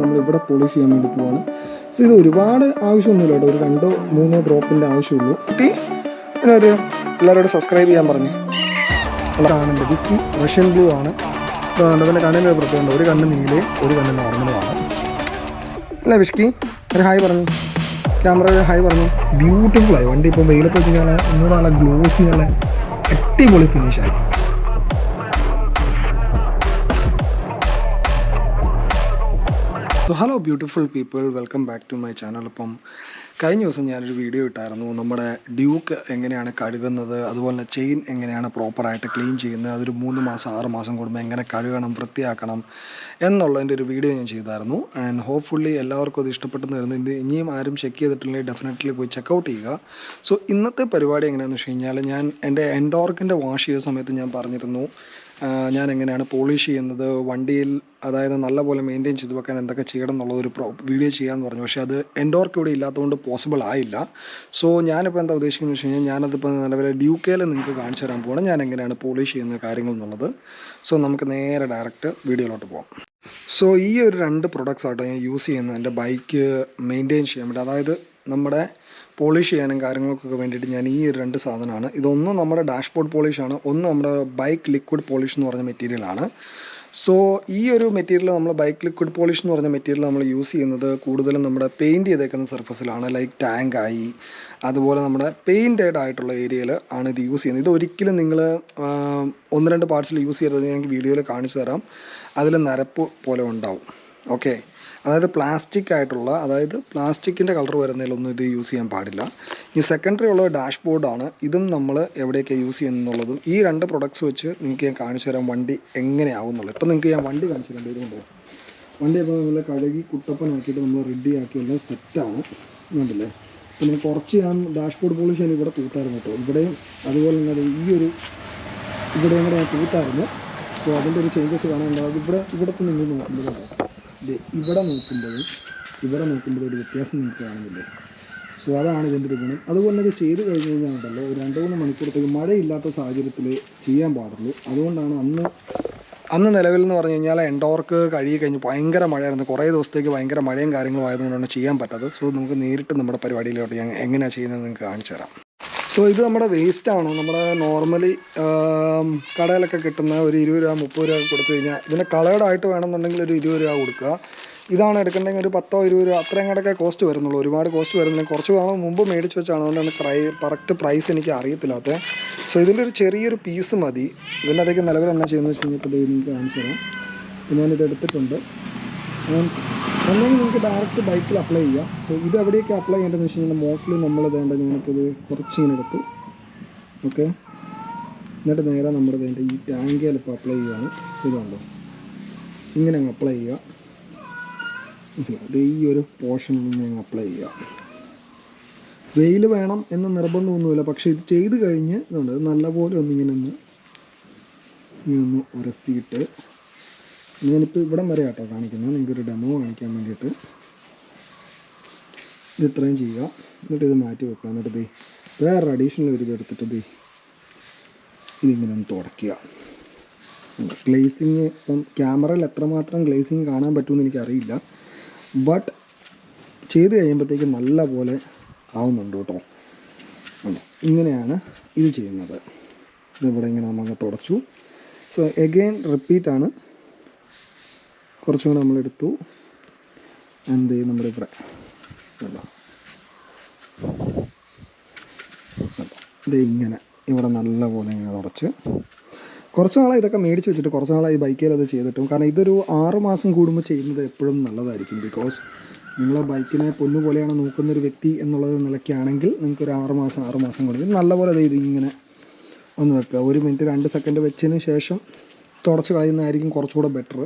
നമ്മളിവിടെ പോളിഷ് ചെയ്യാൻ വേണ്ടി പോവാണ്. സോ ഇത് ഒരുപാട് ആവശ്യമൊന്നുമില്ല കേട്ടോ, ഒരു 2-3 ഡ്രോപ്പിൻ്റെ ആവശ്യമുള്ളൂ. ഒരു എല്ലാവരോടും സബ്സ്ക്രൈബ് ചെയ്യാൻ പറഞ്ഞു. കാണുന്നുണ്ട് വിസ്കി റഷ്യൻ ബ്ലൂ ആണ്. അതുപോലെ കണ്ണിന് പ്രത്യേകത, ഒരു കണ്ണ് നീലയും ഒരു കണ്ണ് നോർമലുമാണ്. അല്ലേ വിസ്കി? ഒരു ഹായ് പറഞ്ഞു, ക്യാമറ ഹായ് പറഞ്ഞു. ബ്യൂട്ടിഫുള്ളായി വണ്ടി. ഇപ്പോൾ വെയിലത്ത് വെച്ച് കഴിഞ്ഞാൽ ഒന്നുകൂടെ നല്ല ഗ്ലോസി, നല്ല അടിപൊളി ഫിനിഷായി. So hello beautiful people, welcome back to my channel. അപ്പം കഴിഞ്ഞ ദിവസം ഞാനൊരു വീഡിയോ ഇട്ടായിരുന്നു, നമ്മുടെ ഡ്യൂക്ക് എങ്ങനെയാണ് കഴുകുന്നത്, അതുപോലെ തന്നെ ചെയിൻ എങ്ങനെയാണ് പ്രോപ്പറായിട്ട് ക്ലീൻ ചെയ്യുന്നത്, അതൊരു 3 മാസം 6 മാസം കൂടുമ്പോൾ എങ്ങനെ കഴുകണം, വൃത്തിയാക്കണം എന്നുള്ളതിൻ്റെ ഒരു വീഡിയോ ഞാൻ ചെയ്തായിരുന്നു. ആൻഡ് ഹോപ്പ്ഫുള്ളി എല്ലാവർക്കും അത് ഇഷ്ടപ്പെട്ടെന്ന് വരുന്നത്. ഇത് ഇനിയും ആരും ചെക്ക് ചെയ്തിട്ടില്ലെങ്കിൽ ഡെഫിനറ്റ്ലി പോയി ചെക്കൗട്ട് ചെയ്യുക. സോ ഇന്നത്തെ പരിപാടി എങ്ങനെയാണെന്ന് വെച്ച് കഴിഞ്ഞാൽ, ഞാൻ എൻ്റെ എൻഡോർക്കിൻ്റെ വാഷ് ചെയ്ത സമയത്ത് ഞാൻ പറഞ്ഞിരുന്നു ഞാൻ എങ്ങനെയാണ് പോളിഷ് ചെയ്യുന്നത്, വണ്ടിയിൽ അതായത് നല്ലപോലെ മെയിൻറ്റെയിൻ ചെയ്ത് വെക്കാൻ എന്തൊക്കെ ചെയ്യണം എന്നുള്ളതൊരു വീഡിയോ ചെയ്യാമെന്ന് പറഞ്ഞു. പക്ഷേ അത് എൻഡോർക്ക് ഇവിടെ ഇല്ലാത്തതുകൊണ്ട് പോസിബിൾ ആയില്ല. സോ ഞാനിപ്പോൾ എന്താ ഉദ്ദേശിക്കുന്നത് വെച്ച് കഴിഞ്ഞാൽ, ഞാനതിപ്പോൾ നിലവിലെ ഡ്യൂക്കയിൽ നിങ്ങൾക്ക് കാണിച്ചു തരാൻ പോകണം ഞാൻ എങ്ങനെയാണ് പോളിഷ് ചെയ്യുന്ന കാര്യങ്ങൾ എന്നുള്ളത്. സോ നമുക്ക് നേരെ ഡയറക്റ്റ് വീഡിയോയിലോട്ട് പോകാം. സോ ഈ ഒരു 2 പ്രൊഡക്ട്സ് ആട്ടോ ഞാൻ യൂസ് ചെയ്യുന്നത് എൻ്റെ ബൈക്ക് മെയിൻറ്റെയിൻ ചെയ്യാൻ വേണ്ടി. അതായത് നമ്മുടെ പോളിഷ് ചെയ്യാനും കാര്യങ്ങൾക്കൊക്കെ വേണ്ടിയിട്ട് ഞാൻ ഈ ഒരു 2 സാധനമാണ്. ഇതൊന്നും നമ്മുടെ ഡാഷ്ബോർഡ് പോളിഷാണ്, ഒന്ന് നമ്മുടെ ബൈക്ക് ലിക്വിഡ് പോളിഷ് എന്ന് പറഞ്ഞ മെറ്റീരിയലാണ്. സോ ഈ ഒരു മെറ്റീരിയൽ നമ്മൾ ബൈക്ക് ലിക്വിഡ് പോളിഷ് എന്ന് പറഞ്ഞ മെറ്റീരിയൽ നമ്മൾ യൂസ് ചെയ്യുന്നത് കൂടുതലും നമ്മുടെ പെയിൻറ്റ് ചെയ്തേക്കുന്ന സർഫസിലാണ്. ലൈക്ക് ടാങ്കായി, അതുപോലെ നമ്മുടെ പെയിൻറ്റഡ് ആയിട്ടുള്ള ഏരിയയിൽ ആണ് ഇത് യൂസ് ചെയ്യുന്നത്. ഇത് ഒരിക്കലും നിങ്ങൾ 1-2 പാർട്സിൽ യൂസ് ചെയ്തത് ഞാൻ വീഡിയോയിൽ കാണിച്ചു തരാം. അതിൽ നരപ്പ് പോലെ ഉണ്ടാവും. ഓക്കെ, അതായത് പ്ലാസ്റ്റിക് ആയിട്ടുള്ള, അതായത് പ്ലാസ്റ്റിക്കിൻ്റെ കളർ വരുന്നതിലൊന്നും ഇത് യൂസ് ചെയ്യാൻ പാടില്ല. ഈ സെക്കൻഡറി ഉള്ള ഡാഷ്ബോർഡാണ്. ഇതും നമ്മൾ എവിടെയൊക്കെ യൂസ് ചെയ്യുന്നുള്ളതും ഈ 2 പ്രൊഡക്ട്സ് വെച്ച് നിങ്ങൾക്ക് ഞാൻ കാണിച്ചു തരാം വണ്ടി എങ്ങനെയാവും എന്നുള്ളത്. ഇപ്പം നിങ്ങൾക്ക് ഞാൻ വണ്ടി കാണിച്ചു തരാം. ഇതുകൊണ്ട് വണ്ടി അപ്പോൾ നമ്മൾ കഴുകി കുട്ടപ്പനാക്കിയിട്ട് നമ്മൾ റെഡിയാക്കി എല്ലാം സെറ്റാണ്. വേണ്ടില്ലേ? പിന്നെ കുറച്ച് ഞാൻ ഡാഷ്ബോർഡ് പോളിഷ് ഞാൻ ഇവിടെ തൂത്തായിരുന്നു കേട്ടോ. ഇവിടെയും അതുപോലെ തന്നെ ഇവിടെയും കൂടെ ഞാൻ തൂത്തായിരുന്നു. സോ അതിൻ്റെ ഒരു ചേഞ്ചസ് കാണാനുണ്ടാവും. ഇവിടത്തെ നിങ്ങൾ നോക്കുമ്പോൾ ഇവിടെ നോക്കുമ്പോഴും ഒരു വ്യത്യാസം നിങ്ങൾക്ക് കാണുന്നില്ലേ? സോ അതാണ് ഇതിൻ്റെ ഒരു ഗുണം. അതുപോലെ ഇത് ചെയ്ത് കഴിഞ്ഞ് കഴിഞ്ഞാൽ ഉണ്ടല്ലോ, ഒരു 2-3 മണിക്കൂറത്തേക്ക് മഴയില്ലാത്ത സാഹചര്യത്തിൽ ചെയ്യാൻ പാടുള്ളൂ. അതുകൊണ്ടാണ് അന്ന് നിലവിൽ എന്ന് പറഞ്ഞു കഴിഞ്ഞാൽ എൻഡോർക്ക് കഴുകി കഴിഞ്ഞ് ഭയങ്കര മഴയായിരുന്നു. കുറേ ദിവസത്തേക്ക് ഭയങ്കര മഴയും കാര്യങ്ങളും ആയതുകൊണ്ടാണ് ചെയ്യാൻ പറ്റാത്തത്. സോ നമുക്ക് നേരിട്ട് നമ്മുടെ പരിപാടിയിലോട്ട് ഞാൻ എങ്ങനെയാണ് ചെയ്യുന്നത് നിങ്ങൾക്ക് കാണിച്ചു തരാം. സോ ഇത് നമ്മുടെ വേസ്റ്റാണ്. നമ്മുടെ നോർമലി കടയിലൊക്കെ കിട്ടുന്ന ഒരു 20 രൂപ 30 രൂപ കൊടുത്തു കഴിഞ്ഞാൽ, ഇതിന് കളേർഡായിട്ട് വേണമെന്നുണ്ടെങ്കിൽ ഒരു 20 രൂപ കൊടുക്കുക. ഇതാണ് എടുക്കേണ്ടെങ്കിൽ ഒരു 10-20 രൂപ അത്രയും കടക്കെ കോസ്റ്റ് വരുന്നുള്ളൂ. ഒരുപാട് കോസ്റ്റ് വരുന്നില്ല. കുറച്ച് നാൾ മുമ്പ് മേടിച്ച് വെച്ചാണ്, അതുകൊണ്ടാണ് കറക്റ്റ് പ്രൈസ് എനിക്ക് അറിയത്തില്ലാത്തത്. സോ ഇതിൻ്റെ ഒരു ചെറിയൊരു പീസ് മതി. ഇതിൻ്റെ അതൊക്കെ നിലവിൽ എന്നാ ചെയ്യുന്നത് വെച്ച് കഴിഞ്ഞപ്പോൾ നിങ്ങൾക്ക് കാണിച്ചു തരാം. ഞാനിത് എടുത്തിട്ടുണ്ട്. അല്ലെങ്കിൽ നിങ്ങൾക്ക് ഡയറക്റ്റ് ബൈക്കിൽ അപ്ലൈ ചെയ്യാം. സോ ഇത് എവിടെയൊക്കെ അപ്ലൈ ചെയ്യേണ്ടതെന്ന് വെച്ച് കഴിഞ്ഞാൽ, മോസ്റ്റ്ലി നമ്മൾ വേണ്ട ഞാനിപ്പോൾ ഇത് കുറച്ചിങ്ങനെ എടുത്തു. ഓക്കെ, എന്നിട്ട് നേരെ നമ്മുടെ വേണ്ട ഈ ടാങ്കിൽ ഇപ്പോൾ അപ്ലൈ ചെയ്യുകയാണ്. സോ ഇതുണ്ടോ, ഇങ്ങനെ അങ്ങ് അപ്ലൈ ചെയ്യുക. ഇത് ഈ ഒരു പോർഷനിൽ ഇങ്ങനെ അപ്ലൈ ചെയ്യുക. വെയിൽ വേണം എന്ന് നിർബന്ധമൊന്നുമില്ല, പക്ഷേ ഇത് ചെയ്ത് കഴിഞ്ഞ് ഇതുണ്ട് നല്ലപോലെ ഇങ്ങനെ ഒന്ന് ഉരസിയിട്ട്, ഞാനിപ്പോൾ ഇവിടം വരെ ആട്ടോ കാണിക്കുന്നത്, നിങ്ങൾക്കൊരു ഡെമോ കാണിക്കാൻ വേണ്ടിയിട്ട്. ഇത് ഇത്രയും ചെയ്യുക, എന്നിട്ട് ഇത് മാറ്റി വെക്കുക. എന്നിട്ട് വേറെ അഡീഷണൽ ഒരു ഇത് എടുത്തിട്ട് ഇതിങ്ങനെ ഒന്ന് തുടയ്ക്കുക. ഗ്ലേസിങ് ഇപ്പം ക്യാമറയിൽ എത്രമാത്രം ഗ്ലേസിങ് കാണാൻ പറ്റുമെന്ന് എനിക്കറിയില്ല, ബട്ട് ചെയ്ത് കഴിയുമ്പോഴത്തേക്ക് നല്ല പോലെ ആവുന്നുണ്ട് കേട്ടോ. ഇങ്ങനെയാണ് ഇത് ചെയ്യുന്നത്. ഇതിവിടെ ഇങ്ങനെ നമ്മൾ തുടച്ചു. സോ എഗെയിൻ റിപ്പീറ്റാണ്. കുറച്ചും കൂടെ നമ്മളെടുത്തു. എന്ത് ചെയ്യും, നമ്മുടെ ഇവിടെ ഇത് ഇങ്ങനെ ഇവിടെ നല്ല പോലെ ഇങ്ങനെ തുടച്ച്, കുറച്ച് നാളായി ഇതൊക്കെ മേടിച്ച് വെച്ചിട്ട്, കുറച്ച് നാളായി ബൈക്കിൽ അത് ചെയ്തിട്ടും. കാരണം ഇതൊരു 6 മാസം കൂടുമ്പോൾ ചെയ്യുന്നത് എപ്പോഴും നല്ലതായിരിക്കും. ബിക്കോസ് നിങ്ങൾ ബൈക്കിനെ പൊന്നുപോലെയാണ് നോക്കുന്നൊരു വ്യക്തി എന്നുള്ളത് നിലയ്ക്കാണെങ്കിൽ നിങ്ങൾക്കൊരു 6 മാസം കൂടുമ്പോൾ നല്ലപോലെ ഇത് ഇങ്ങനെ ഒന്ന് വെക്കുക. 1 മിനിറ്റ് 2 സെക്കൻഡ് വെച്ചതിന് ശേഷം തുടച്ച് കളയുന്നതായിരിക്കും കുറച്ചുകൂടെ ബെറ്റർ.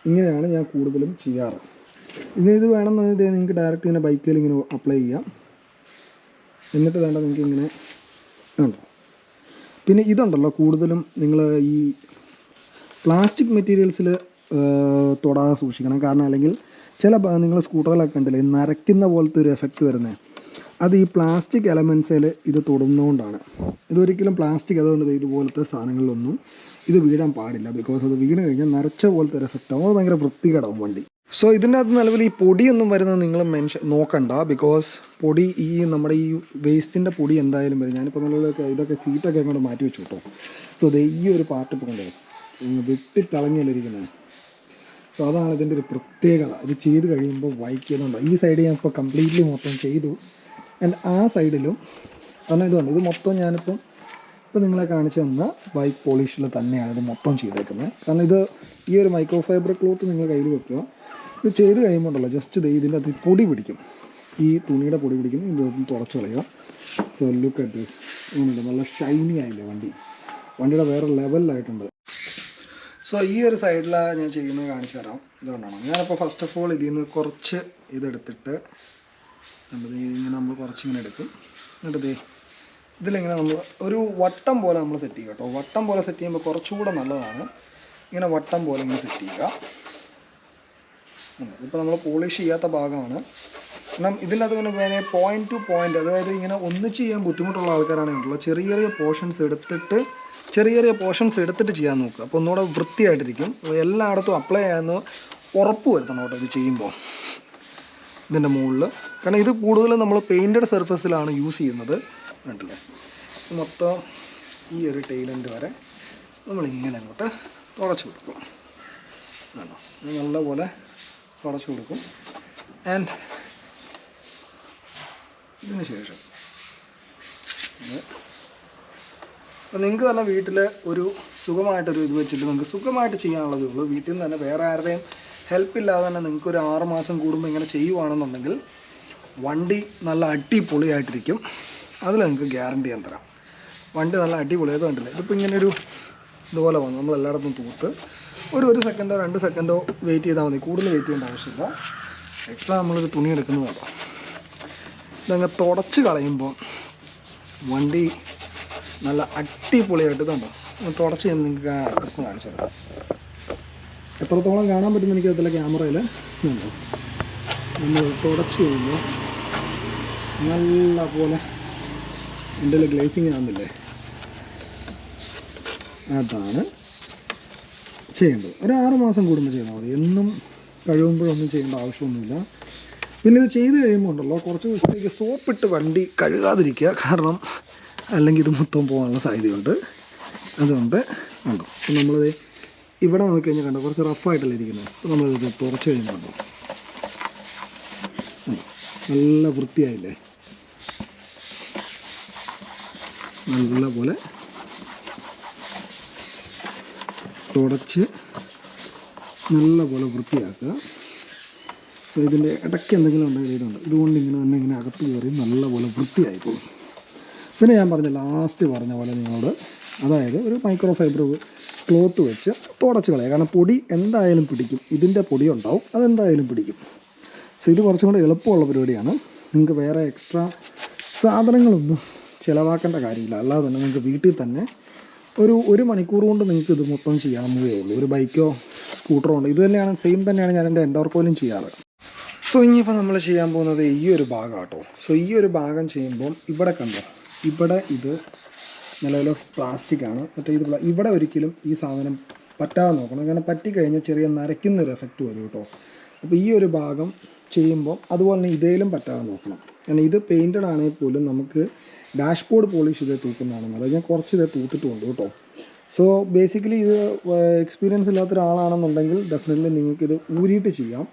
ഇങ്ങനെയാണ് ഞാൻ കൂടുതലും ചെയ്യാറ്. ഇത് വേണമെന്നുണ്ടെങ്കിൽ നിങ്ങൾക്ക് ഡയറക്റ്റ് ഇങ്ങനെ ബൈക്കിൽ ഇങ്ങനെ അപ്ലൈ ചെയ്യാം. എന്നിട്ട് വേണ്ട നിങ്ങൾക്ക് ഇങ്ങനെ ഉണ്ടോ. പിന്നെ ഇതുണ്ടല്ലോ, കൂടുതലും നിങ്ങൾ ഈ പ്ലാസ്റ്റിക് മെറ്റീരിയൽസിൽ തൊടാതെ സൂക്ഷിക്കണം. കാരണം അല്ലെങ്കിൽ ചില നിങ്ങൾ സ്കൂട്ടറിലൊക്കെ ഉണ്ടല്ലേ നരയ്ക്കുന്ന പോലത്തെ ഒരു എഫക്റ്റ് വരുന്നത്, അത് ഈ പ്ലാസ്റ്റിക് എലമെൻറ്റ്സിൽ ഇത് തൊടുന്നതുകൊണ്ടാണ്. ഇതൊരിക്കലും പ്ലാസ്റ്റിക് അതുകൊണ്ട് ഇതുപോലത്തെ സാധനങ്ങളിലൊന്നും ഇത് വീഴാൻ പാടില്ല. ബിക്കോസ് അത് വീണ് കഴിഞ്ഞാൽ നരച്ച പോലത്തെ ഒരു എഫക്റ്റ് ആവും, അത് ഭയങ്കര വൃത്തികേടാവും വണ്ടി. സോ ഇതിൻ്റെ അകത്ത് നിലവിൽ ഈ പൊടിയൊന്നും വരുന്നത് നിങ്ങൾ നോക്കണ്ട. ബിക്കോസ് പൊടി ഈ നമ്മുടെ ഈ വേസ്റ്റിൻ്റെ പൊടി എന്തായാലും വരും. ഞാനിപ്പോൾ നിലവിലൊക്കെ ഇതൊക്കെ സീറ്റൊക്കെ അങ്ങോട്ട് മാറ്റി വെച്ചു കേട്ടോ. സോ അത് ഈ ഒരു പാർട്ട് ഇപ്പോൾ കൊണ്ടുപോകും വെട്ടിത്തിളങ്ങിയല്ലിരിക്കുന്നത്. സോ അതാണ് ഇതിൻ്റെ ഒരു പ്രത്യേകത. ഇത് ചെയ്ത് കഴിയുമ്പോൾ വായിക്കുന്നുണ്ടോ, ഈ സൈഡ് ഞാൻ ഇപ്പോൾ കംപ്ലീറ്റ്ലി മൊത്തം ചെയ്തു. ആൻഡ് ആ സൈഡിലും കാരണം ഇതുണ്ട്, ഇത് മൊത്തം ഞാനിപ്പം നിങ്ങളെ കാണിച്ചു തന്ന ബൈക്ക് പോളിഷിൽ തന്നെയാണ് ഇത് മൊത്തം ചെയ്തേക്കുന്നത്. കാരണം ഇത് ഈ ഒരു മൈക്രോ ഫൈബർ ക്ലോത്ത് നിങ്ങൾ കയ്യിൽ വെക്കുക. ഇത് ചെയ്ത് കഴിയുമ്പോണ്ടല്ലോ ജസ്റ്റ് ഇതിൻ്റെ അത് പൊടി പിടിക്കും, ഈ തുണിയുടെ പൊടി പിടിക്കും. ഇതൊന്ന് തുടച്ച് കളയുക. So look at this. ഇങ്ങനെയുണ്ട്, നല്ല ഷൈനി ആയില്ലേ വണ്ടിയുടെ വേറെ ലെവലിലായിട്ടുണ്ട്. സോ ഈ ഒരു സൈഡിലാണ് ഞാൻ ചെയ്യുന്നത്, കാണിച്ചു തരാം. ഇതുകൊണ്ടാണ് ഞാനിപ്പോൾ ഫസ്റ്റ് ഓഫ് ഓൾ ഇതിൽ നിന്ന് കുറച്ച് ഇതെടുത്തിട്ട് ഇങ്ങനെ നമ്മൾ കുറച്ചിങ്ങനെ എടുക്കും. എന്നിട്ട് ഇതിലിങ്ങനെ നമ്മൾ ഒരു വട്ടം പോലെ നമ്മൾ സെറ്റ് ചെയ്യുക കേട്ടോ. വട്ടം പോലെ സെറ്റ് ചെയ്യുമ്പോൾ കുറച്ചുകൂടെ നല്ലതാണ്. ഇങ്ങനെ വട്ടം പോലെ ഇങ്ങനെ സെറ്റ് ചെയ്യുക. ഇപ്പോൾ നമ്മൾ പോളിഷ് ചെയ്യാത്ത ഭാഗമാണ്. കാരണം ഇതിനകത്ത് പിന്നെ വേണേ പോയിൻറ്റ് ടു പോയിൻ്റ്, അതായത് ഇങ്ങനെ ഒന്നിച്ച് ചെയ്യാൻ ബുദ്ധിമുട്ടുള്ള ആൾക്കാരാണെങ്കിലുള്ള ചെറിയ ചെറിയ പോർഷൻസ് എടുത്തിട്ട് ചെയ്യാൻ നോക്കുക. അപ്പോൾ ഒന്നുകൂടെ വൃത്തിയായിട്ടിരിക്കും. എല്ലായിടത്തും അപ്ലൈ ചെയ്യാമെന്ന് ഉറപ്പ് വരുത്തണം കേട്ടോ ഇത് ചെയ്യുമ്പോൾ ഇതിൻ്റെ മുകളിൽ. കാരണം ഇത് കൂടുതലും നമ്മൾ പെയിൻറ്റഡ് സർഫസിലാണ് യൂസ് ചെയ്യുന്നത്. കണ്ടില്ലേ, മൊത്തം ഈ ഒരു ടൈലൻ്റ് വരെ നമ്മളിങ്ങനെ അങ്ങോട്ട് തുടച്ച് കൊടുക്കും. വേണോ, നല്ലപോലെ തുടച്ച് കൊടുക്കും. ആൻഡ് ഇതിന് ശേഷം നിങ്ങൾക്ക് തന്നെ വീട്ടിൽ ഒരു സുഖമായിട്ടൊരു ഇത് വെച്ചിട്ട് നിങ്ങൾക്ക് സുഖമായിട്ട് ചെയ്യാനുള്ളതേ ഉള്ളൂ. വീട്ടിൽ നിന്ന് തന്നെ വേറെ ആരുടെയും ഹെൽപ്പില്ലാതെ തന്നെ നിങ്ങൾക്കൊരു 6 മാസം കൂടുമ്പോൾ ഇങ്ങനെ ചെയ്യുവാണെന്നുണ്ടെങ്കിൽ വണ്ടി നല്ല അടിപൊളിയായിട്ടിരിക്കും. അതിൽ നിങ്ങൾക്ക് ഗ്യാരണ്ടി ഞാൻ തരാം. വണ്ടി നല്ല അടിപൊളിയായത് കണ്ടില്ലേ. ഇതിപ്പോൾ ഇങ്ങനെയൊരു ഇതുപോലെ വന്നു നമ്മളെല്ലായിടത്തും തൂത്ത് ഒരു സെക്കൻഡോ 2 സെക്കൻഡോ വെയിറ്റ് ചെയ്താൽ മതി. കൂടുതൽ വെയിറ്റ് ചെയ്യേണ്ട ആവശ്യമില്ല. എക്സ്ട്രാ നമ്മളൊരു തുണി എടുക്കുന്നതല്ലോ. ഇതങ്ങ് തുടച്ച് കളയുമ്പോൾ വണ്ടി നല്ല അടിപൊളിയായിട്ട് ഇതുണ്ടോ. തുടച്ച് ഞാൻ നിങ്ങൾക്ക് ആ ട്രിപ്പ് കാണിച്ചു തരാം. എത്രത്തോളം കാണാൻ പറ്റുന്ന എനിക്കതിലെ ക്യാമറയിൽ ഉണ്ടോ. നമ്മൾ തുടച്ച് കഴിയുമ്പോൾ നല്ല പോലെ എൻ്റെ ഗ്ലേസിങ് ആകുന്നില്ലേ, അതാണ് ചെയ്യേണ്ടത്. ഒരു 6 മാസം കൂടുമ്പോൾ ചെയ്താൽ മതി. എന്നും കഴുകുമ്പോഴൊന്നും ചെയ്യേണ്ട ആവശ്യമൊന്നുമില്ല. പിന്നെ ഇത് ചെയ്ത് കഴിയുമ്പോൾ ഉണ്ടല്ലോ കുറച്ച് ദിവസത്തേക്ക് സോപ്പിട്ട് വണ്ടി കഴുകാതിരിക്കുക. കാരണം അല്ലെങ്കിൽ ഇത് മൊത്തം പോകാനുള്ള സാധ്യതയുണ്ട്. അതുകൊണ്ട് കണ്ടോ, അപ്പം നമ്മളിത് ഇവിടെ നോക്കിക്കഴിഞ്ഞാൽ കണ്ടോ കുറച്ച് റഫായിട്ടല്ലേ ഇരിക്കുന്നത്. അപ്പോൾ നമ്മളിത് തുറച്ച് കഴിയുമ്പോൾ കണ്ടോ നല്ല വൃത്തിയായില്ലേ. നല്ല പോലെ തുടച്ച് നല്ല പോലെ വൃത്തിയാക്കുക. സോ ഇതിൻ്റെ ഇടയ്ക്ക് എന്തെങ്കിലും ഉണ്ടെങ്കിൽ ഇതുകൊണ്ട് ഇങ്ങനെ അകത്ത് കയറി നല്ല പോലെ വൃത്തിയായിക്കോളും. പിന്നെ ഞാൻ പറഞ്ഞ ലാസ്റ്റ് പറഞ്ഞ പോലെ നിങ്ങളോട്, അതായത് ഒരു മൈക്രോ ഫൈബർ ക്ലോത്ത് വെച്ച് തുടച്ച് കളയുക. കാരണം പൊടി എന്തായാലും പിടിക്കും, ഇതിൻ്റെ പൊടി ഉണ്ടാവും, അതെന്തായാലും പിടിക്കും. സോ ഇത് കുറച്ചും കൂടെ എളുപ്പമുള്ള പരിപാടിയാണ്. നിങ്ങൾക്ക് വേറെ എക്സ്ട്രാ സാധനങ്ങളൊന്നും ചിലവാക്കേണ്ട കാര്യമില്ല. അല്ലാതെ തന്നെ നിങ്ങൾക്ക് വീട്ടിൽ തന്നെ ഒരു മണിക്കൂർ കൊണ്ട് നിങ്ങൾക്ക് ഇത് മൊത്തം ചെയ്യാവുന്നതേ ഉള്ളൂ. ഒരു ബൈക്കോ സ്കൂട്ടറോ ഉണ്ട്. ഇത് തന്നെയാണ് സെയിം തന്നെയാണ് ഞാൻ എൻ്റെ എൻഡോർ കോയിലും ചെയ്യാറ്. സോ ഇനിയിപ്പോൾ നമ്മൾ ചെയ്യാൻ പോകുന്നത് ഈ ഒരു ഭാഗം കേട്ടോ. സോ ഈ ഒരു ഭാഗം ചെയ്യുമ്പം ഇവിടെ കണ്ടോ, ഇവിടെ ഇത് നിലവിൽ പ്ലാസ്റ്റിക്കാണ്. മറ്റേ ഇത് ഇവിടെ ഒരിക്കലും ഈ സാധനം പറ്റാതെ നോക്കണം. കാരണം പറ്റിക്കഴിഞ്ഞാൽ ചെറിയ നരയ്ക്കുന്നൊരു എഫക്റ്റ് വരും കേട്ടോ. അപ്പോൾ ഈ ഒരു ഭാഗം ചെയ്യുമ്പോൾ അതുപോലെ തന്നെ ഇതേലും പറ്റാതെ നോക്കണം. കാരണം ഇത് പെയിൻറ്റഡ് ആണെങ്കിൽ പോലും നമുക്ക് ഡാഷ്ബോർഡ് പോളിഷ് ഇതേ തൂക്കുന്നതാണ് നല്ലത്. ഞാൻ കുറച്ച് ഇതേ തൂത്തിട്ടുണ്ട് കേട്ടോ. സോ ബേസിക്കലി ഇത് എക്സ്പീരിയൻസ് ഇല്ലാത്തൊരാളാണെന്നുണ്ടെങ്കിൽ ഡെഫിനറ്റ്ലി നിങ്ങൾക്കിത് ഊരിയിട്ട് ചെയ്യാം.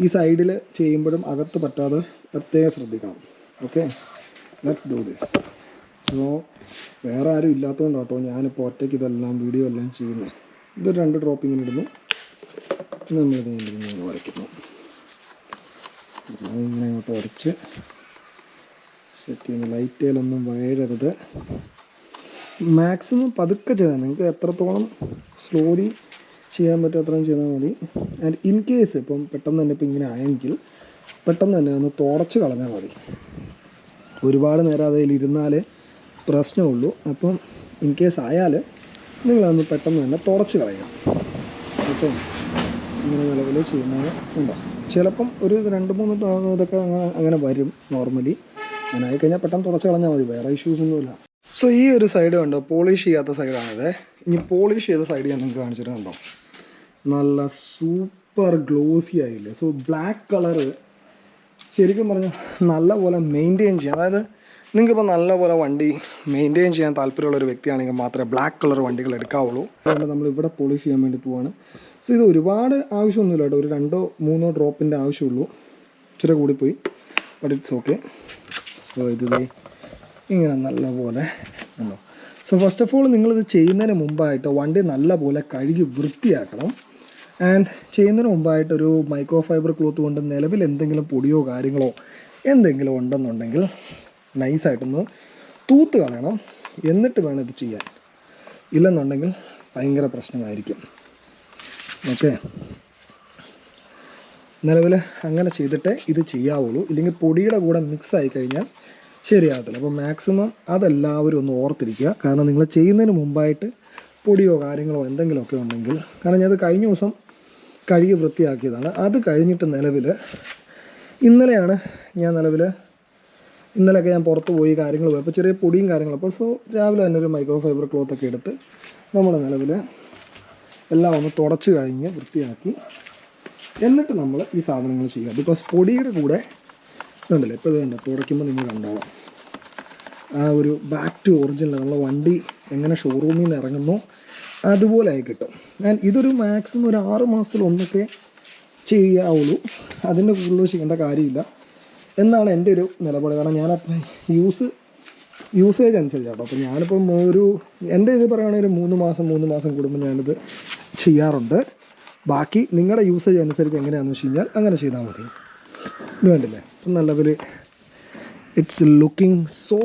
ഈ സൈഡിൽ ചെയ്യുമ്പോഴും അകത്ത് പറ്റാതെ പ്രത്യേകം ശ്രദ്ധിക്കണം. Okay, let's do this. So വേറെ ആരും ഇല്ലാത്തതുകൊണ്ട് കേട്ടോ ഞാനിപ്പോൾ ഒറ്റയ്ക്ക് ഇതെല്ലാം വീഡിയോ എല്ലാം ചെയ്യുന്നത്. ഇത് 2 ഡ്രോപ്പ് ഇങ്ങനെ ഇടുന്നു, നമ്മളിത് ഇങ്ങനെ വരയ്ക്കുന്നു. ഇങ്ങനെ അങ്ങോട്ട് വരച്ച് സെറ്റ് ചെയ്യുന്ന ലൈറ്റേലൊന്നും വയറരുത്. മാക്സിമം പതുക്കെ ചെയ്താൽ നിങ്ങൾക്ക് എത്രത്തോളം സ്ലോലി ചെയ്യാൻ പറ്റും അത്രയും ചെയ്താൽ മതി. ആൻഡ് ഇൻ കേസ് ഇപ്പം പെട്ടെന്ന് തന്നെ ഇപ്പം ഇങ്ങനെ ആയെങ്കിൽ പെട്ടെന്ന് തന്നെ ഒന്ന് തുടച്ച് കളഞ്ഞാൽ മതി. ഒരുപാട് നേരം അതിലിരുന്നാൽ പ്രശ്നമുള്ളൂ. അപ്പം ഇൻ കേസ് ആയാൽ നിങ്ങളതൊന്ന് പെട്ടെന്ന് തന്നെ തുടച്ച് കളയുക. ഓക്കെ, ഇങ്ങനെ നിലവിൽ ചെയ്യുന്നത് ഉണ്ടോ. ചിലപ്പം ഒരു 2-3 ഇതൊക്കെ അങ്ങനെ വരും നോർമലി. അങ്ങനെ ആയിക്കഴിഞ്ഞാൽ പെട്ടെന്ന് തുടച്ച് കളഞ്ഞാൽ മതി, വേറെ ഇഷ്യൂസൊന്നുമില്ല. സോ ഈ ഒരു സൈഡ് കണ്ടോ, പോളിഷ് ചെയ്യാത്ത സൈഡാണിത്. ഇനി പോളിഷ് ചെയ്ത സൈഡ് ഞാൻ നിങ്ങൾക്ക് കാണിച്ചിട്ടുണ്ടോ, നല്ല സൂപ്പർ ഗ്ലോസി ആയില്ലേ. സോ ബ്ലാക്ക് കളറ് ശരിക്കും പറഞ്ഞാൽ നല്ല പോലെ മെയിൻറ്റെയിൻ ചെയ്യാം. അതായത് നിങ്ങൾക്കിപ്പോൾ നല്ല പോലെ വണ്ടി മെയിൻറ്റെയിൻ ചെയ്യാൻ താല്പര്യമുള്ള ഒരു വ്യക്തിയാണെങ്കിൽ മാത്രമേ ബ്ലാക്ക് കളർ വണ്ടികൾ എടുക്കാവുള്ളൂ. അതുകൊണ്ട് നമ്മളിവിടെ പോളിഷ് ചെയ്യാൻ വേണ്ടി പോവാണ്. സോ ഇത് ഒരുപാട് ആവശ്യമൊന്നുമില്ല കേട്ടോ, ഒരു 2-3 ഡ്രോപ്പിൻ്റെ ആവശ്യമുള്ളൂ. ഇച്ചിരി കൂടിപ്പോയി, ബട്ട് ഇറ്റ്സ് ഓക്കെ. സോ ഇത് ഇങ്ങനെ നല്ല പോലെ ഉണ്ടോ. സോ ഫസ്റ്റ് ഓഫ് ഓൾ നിങ്ങളിത് ചെയ്യുന്നതിന് മുമ്പായിട്ട് വണ്ടി നല്ല പോലെ കഴുകി വൃത്തിയാക്കണം. ആൻഡ് ചെയ്യുന്നതിന് മുമ്പായിട്ടൊരു മൈക്രോ ഫൈബർ ക്ലോത്ത് കൊണ്ട് നിലവിൽ എന്തെങ്കിലും പൊടിയോ കാര്യങ്ങളോ എന്തെങ്കിലും ഉണ്ടെന്നുണ്ടെങ്കിൽ നൈസായിട്ടൊന്ന് തൂത്ത് കളയണം. എന്നിട്ട് വേണം ഇത് ചെയ്യാൻ. ഇല്ലെന്നുണ്ടെങ്കിൽ ഭയങ്കര പ്രശ്നമായിരിക്കും. ഓക്കെ, നിലവിൽ അങ്ങനെ ചെയ്തിട്ടേ ഇത് ചെയ്യാവുള്ളൂ. ഇല്ലെങ്കിൽ പൊടിയുടെ കൂടെ മിക്സ് ആയി കഴിഞ്ഞാൽ ശരിയാകത്തില്ല. അപ്പോൾ മാക്സിമം അതെല്ലാവരും ഒന്ന് ഓർത്തിരിക്കുക. കാരണം നിങ്ങൾ ചെയ്യുന്നതിന് മുമ്പായിട്ട് പൊടിയോ കാര്യങ്ങളോ എന്തെങ്കിലുമൊക്കെ ഉണ്ടെങ്കിൽ, കാരണം ഞാനത് കഴിഞ്ഞ ദിവസം കഴുകി വൃത്തിയാക്കിയതാണ്. അത് കഴിഞ്ഞിട്ട് ഇന്നലെയൊക്കെ ഞാൻ പുറത്ത് പോയി കാര്യങ്ങൾ പോയി, അപ്പോൾ ചെറിയ പൊടിയും കാര്യങ്ങളും. അപ്പോൾ സോ രാവിലെ തന്നെ ഒരു മൈക്രോ ഫൈബർ ക്ലോത്തൊക്കെ എടുത്ത് നമ്മൾ നിലവിൽ എല്ലാം ഒന്ന് തുടച്ച് കഴിഞ്ഞ് വൃത്തിയാക്കി എന്നിട്ട് നമ്മൾ ഈ സാധനങ്ങൾ ചെയ്യുക. ബിക്കോസ് പൊടിയുടെ കൂടെ ഉണ്ടല്ലോ, ഇപ്പോൾ ഇത് കണ്ടോ, തുടയ്ക്കുമ്പോൾ നിങ്ങൾ കണ്ടോളാം ആ ഒരു ബാക്ക് ടു ഒറിജിനൽ നമ്മളെ വണ്ടി എങ്ങനെ ഷോറൂമിൽ നിന്ന് ഇറങ്ങുന്നോ അതുപോലെ ആയി കിട്ടും. ഇതൊരു മാക്സിമം ഒരു 6 മാസത്തിൽ ഒന്നൊക്കെ ചെയ്യാവുള്ളൂ. അതിൻ്റെ കൂടുതൽ ചെയ്യേണ്ട കാര്യമില്ല എന്നാണ് എൻ്റെ ഒരു നിലപാട്. കാരണം ഞാൻ അത്ര യൂസേജ് അനുസരിച്ച് കേട്ടോ. അപ്പോൾ ഞാനിപ്പം എൻ്റെ ഇത് പറയുകയാണെങ്കിൽ ഒരു 3 മാസം കൂടുമ്പോൾ ഞാനിത് ചെയ്യാറുണ്ട്. ബാക്കി നിങ്ങളുടെ യൂസേജ് അനുസരിച്ച് എങ്ങനെയാണെന്ന് വെച്ച് കഴിഞ്ഞാൽ അങ്ങനെ ചെയ്താൽ മതി. ഇത് കണ്ടില്ലേ, ഇപ്പം നിലവിൽ ഇറ്റ്സ് ലുക്കിംഗ് സോ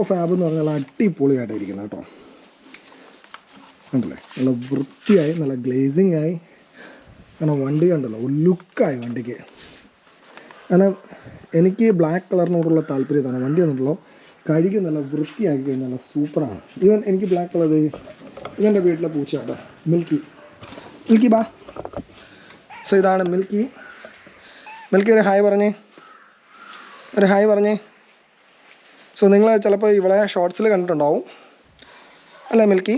ഫാബ് എന്ന് പറഞ്ഞാൽ അടിപൊളിയായിട്ടിരിക്കുന്നത് കേട്ടോ. കണ്ടല്ലേ, നല്ല വൃത്തിയായി, നല്ല ഗ്ലേസിങ് ആയി. കാരണം വണ്ടി കണ്ടല്ലോ, ഒരു ലുക്കായി വണ്ടിക്ക്. കാരണം എനിക്ക് ബ്ലാക്ക് കളറിനോടുള്ള താല്പര്യമാണ്. വണ്ടി കണ്ടല്ലോ കഴുകി നല്ല വൃത്തിയാക്കി കഴിഞ്ഞാൽ നല്ല സൂപ്പറാണ്. ഈവൻ എനിക്ക് ബ്ലാക്ക് കളർ ഇതെൻ്റെ വീട്ടിലെ പൂച്ചയാട്ടോ, മിൽക്കി ബാ. സോ ഇതാണ് മിൽക്കി. ഒരു ഹായ് പറഞ്ഞേ. സോ നിങ്ങൾ ചിലപ്പോൾ ഇവളെ ഷോർട്സിൽ കണ്ടിട്ടുണ്ടാവും അല്ലേ മിൽക്കി?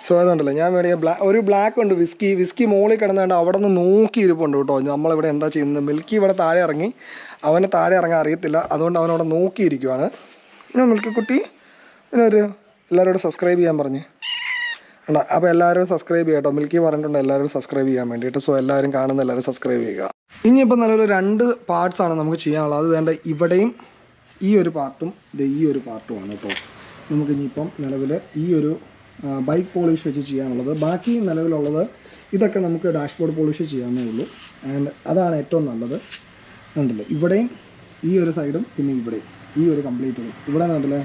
സോ അതുകൊണ്ടല്ലോ ഞാൻ വേണമെങ്കിൽ ഒരു ബ്ലാക്ക് ഉണ്ട്, വിസ്കി മോളിൽ കിടന്നുകൊണ്ട് അവിടെ നിന്ന് നോക്കിയിരിപ്പുണ്ട് കേട്ടോ. നമ്മളിവിടെ എന്താ ചെയ്യുന്നത്, മിൽക്കി ഇവിടെ താഴെ ഇറങ്ങി, അവന് താഴെ ഇറങ്ങാൻ അറിയത്തില്ല, അതുകൊണ്ട് അവനവിടെ നോക്കിയിരിക്കുവാണ്. മിൽക്കി കുട്ടി എല്ലാവരോടും സബ്സ്ക്രൈബ് ചെയ്യാൻ പറഞ്ഞ് ഉണ്ടോ. അപ്പോൾ എല്ലാവരും സബ്സ്ക്രൈബ് ചെയ്യാം കേട്ടോ. മിൽക്കി പറഞ്ഞിട്ടുണ്ട് എല്ലാവരും സബ്സ്ക്രൈബ് ചെയ്യാൻ വേണ്ടിയിട്ട്. സോ എല്ലാവരും കാണുന്ന എല്ലാവരും സബ്സ്ക്രൈബ് ചെയ്യുക. ഇനിയിപ്പോൾ നിലവിൽ 2 പാർട്സാണ് നമുക്ക് ചെയ്യാനുള്ളത്. അത് വേണ്ട ഇവിടെയും ഈ ഒരു പാർട്ടും ഈ ഒരു പാർട്ടുമാണ് കേട്ടോ. നമുക്കിനിയിപ്പം നിലവിൽ ഈ ഒരു ബൈക്ക് പോളിഷ് വെച്ച് ചെയ്യാനുള്ളത്. ബാക്കി നിലവിലുള്ളത് ഇതൊക്കെ നമുക്ക് ഡാഷ്ബോർഡ് പോളിഷ് ചെയ്യാവുന്നേ ഉള്ളൂ. ആൻഡ് അതാണ് ഏറ്റവും നല്ലത്. കണ്ടില്ലേ, ഇവിടെയും ഈ ഒരു സൈഡും പിന്നെ ഇവിടെയും ഈ ഒരു കംപ്ലീറ്റ് ഇവിടെ കണ്ടില്ലേ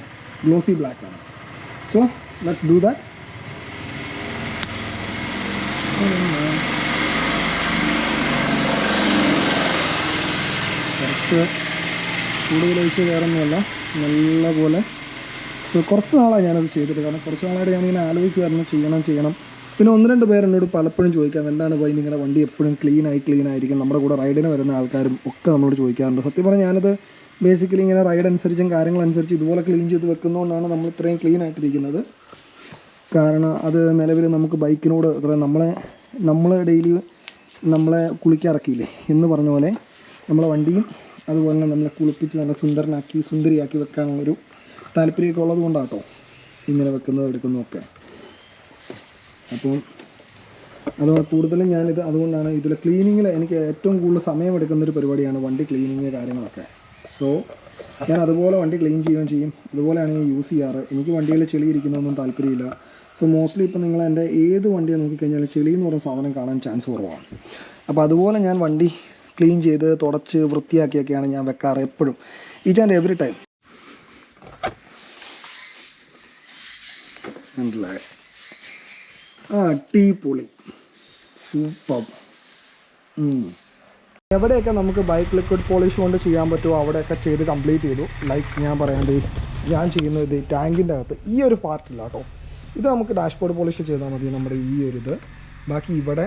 ഗ്ലോസി ബ്ലാക്കാണ്. So let's do that. കുറച്ച് കൂടുതൽ ഒഴിച്ച് കയറൊന്നുമല്ല, നല്ലപോലെ. കുറച്ച് നാളാണ് ഞാനത് ചെയ്തിട്ട്. കാരണം കുറച്ച് നാളായിട്ട് ഞാനിങ്ങനെ ആലോചിക്കുമായിരുന്നു ചെയ്യണം. പിന്നെ 1-2 പേർ എന്നോട് പലപ്പോഴും ചോദിക്കാം, എന്താണ് പോയി നിങ്ങളുടെ വണ്ടി എപ്പോഴും ക്ലീൻ ആയിരിക്കും. നമ്മുടെ കൂടെ റൈഡിന് വരുന്ന ആൾക്കാരും ഒക്കെ നമ്മളോട് ചോദിക്കാറുണ്ട്. സത്യം പറഞ്ഞാൽ ഞാനത് ബേസിക്കലി ഇങ്ങനെ റൈഡ് അനുസരിച്ചും കാര്യങ്ങളനുസരിച്ച് ഇതുപോലെ ക്ലീൻ ചെയ്ത് വെക്കുന്നതുകൊണ്ടാണ് നമ്മൾ ഇത്രയും ക്ലീൻ ആയിട്ടിരിക്കുന്നത്. കാരണം അത് നിലവിൽ നമുക്ക് ബൈക്കിനോട് നമ്മളെ ഡെയിലി നമ്മളെ കുളിക്കാറക്കിയില്ലേ എന്ന് പറഞ്ഞ പോലെ നമ്മളെ വണ്ടിയും അതുപോലെ തന്നെ നമ്മളെ കുളിപ്പിച്ച് നല്ല സുന്ദരിയാക്കി വെക്കാനുള്ളൊരു താല്പര്യമൊക്കെ ഉള്ളത് കൊണ്ടാട്ടോ ഇങ്ങനെ എടുക്കുന്നതൊക്കെ. അപ്പോൾ അതുകൊണ്ട് കൂടുതലും ഞാനിത് അതുകൊണ്ടാണ് ഇതിൽ ക്ലീനിങ്ങിൽ എനിക്ക് ഏറ്റവും കൂടുതൽ സമയമെടുക്കുന്നൊരു പരിപാടിയാണ് വണ്ടി ക്ലീനിങ് കാര്യങ്ങളൊക്കെ. സോ ഞാൻ അതുപോലെ വണ്ടി ക്ലീൻ ചെയ്യുകയും ചെയ്യും. അതുപോലെയാണ് ഞാൻ യൂസ് ചെയ്യാറ്. എനിക്ക് വണ്ടിയിൽ ചെളി ഇരിക്കുന്നതൊന്നും താല്പര്യമില്ല. സോ മോസ്റ്റ്ലി ഇപ്പോൾ നിങ്ങൾ എൻ്റെ ഏത് വണ്ടിയെ നോക്കിക്കഴിഞ്ഞാൽ ചെളി എന്ന് പറയുന്ന സാധനം കാണാൻ ചാൻസ് കുറവാണ്. അപ്പോൾ അതുപോലെ ഞാൻ വണ്ടി ക്ലീൻ ചെയ്ത് തുടച്ച് വൃത്തിയാക്കിയൊക്കെയാണ് ഞാൻ വെക്കാറ് എപ്പോഴും, ഈച്ച് ആൻഡ് എവറി ടൈം. അടിപൊളി, സൂപ്പർ. എവിടെയൊക്കെ നമുക്ക് ബൈക്ക് ലിക്വിഡ് പോളിഷ് കൊണ്ട് ചെയ്യാൻ പറ്റുമോ അവിടെയൊക്കെ ചെയ്ത് കംപ്ലീറ്റ് ചെയ്തു. ലൈക്ക് ഞാൻ പറയാണ്ട് ഞാൻ ചെയ്യുന്നത് ടാങ്കിൻ്റെ അകത്ത് ഈ ഒരു പാർട്ടില്ല കേട്ടോ. ഇത് നമുക്ക് ഡാഷ്ബോർഡ് പോളിഷ് ചെയ്താൽ മതി നമ്മുടെ ഈ ഒരു ഇത്. ബാക്കി ഇവിടെ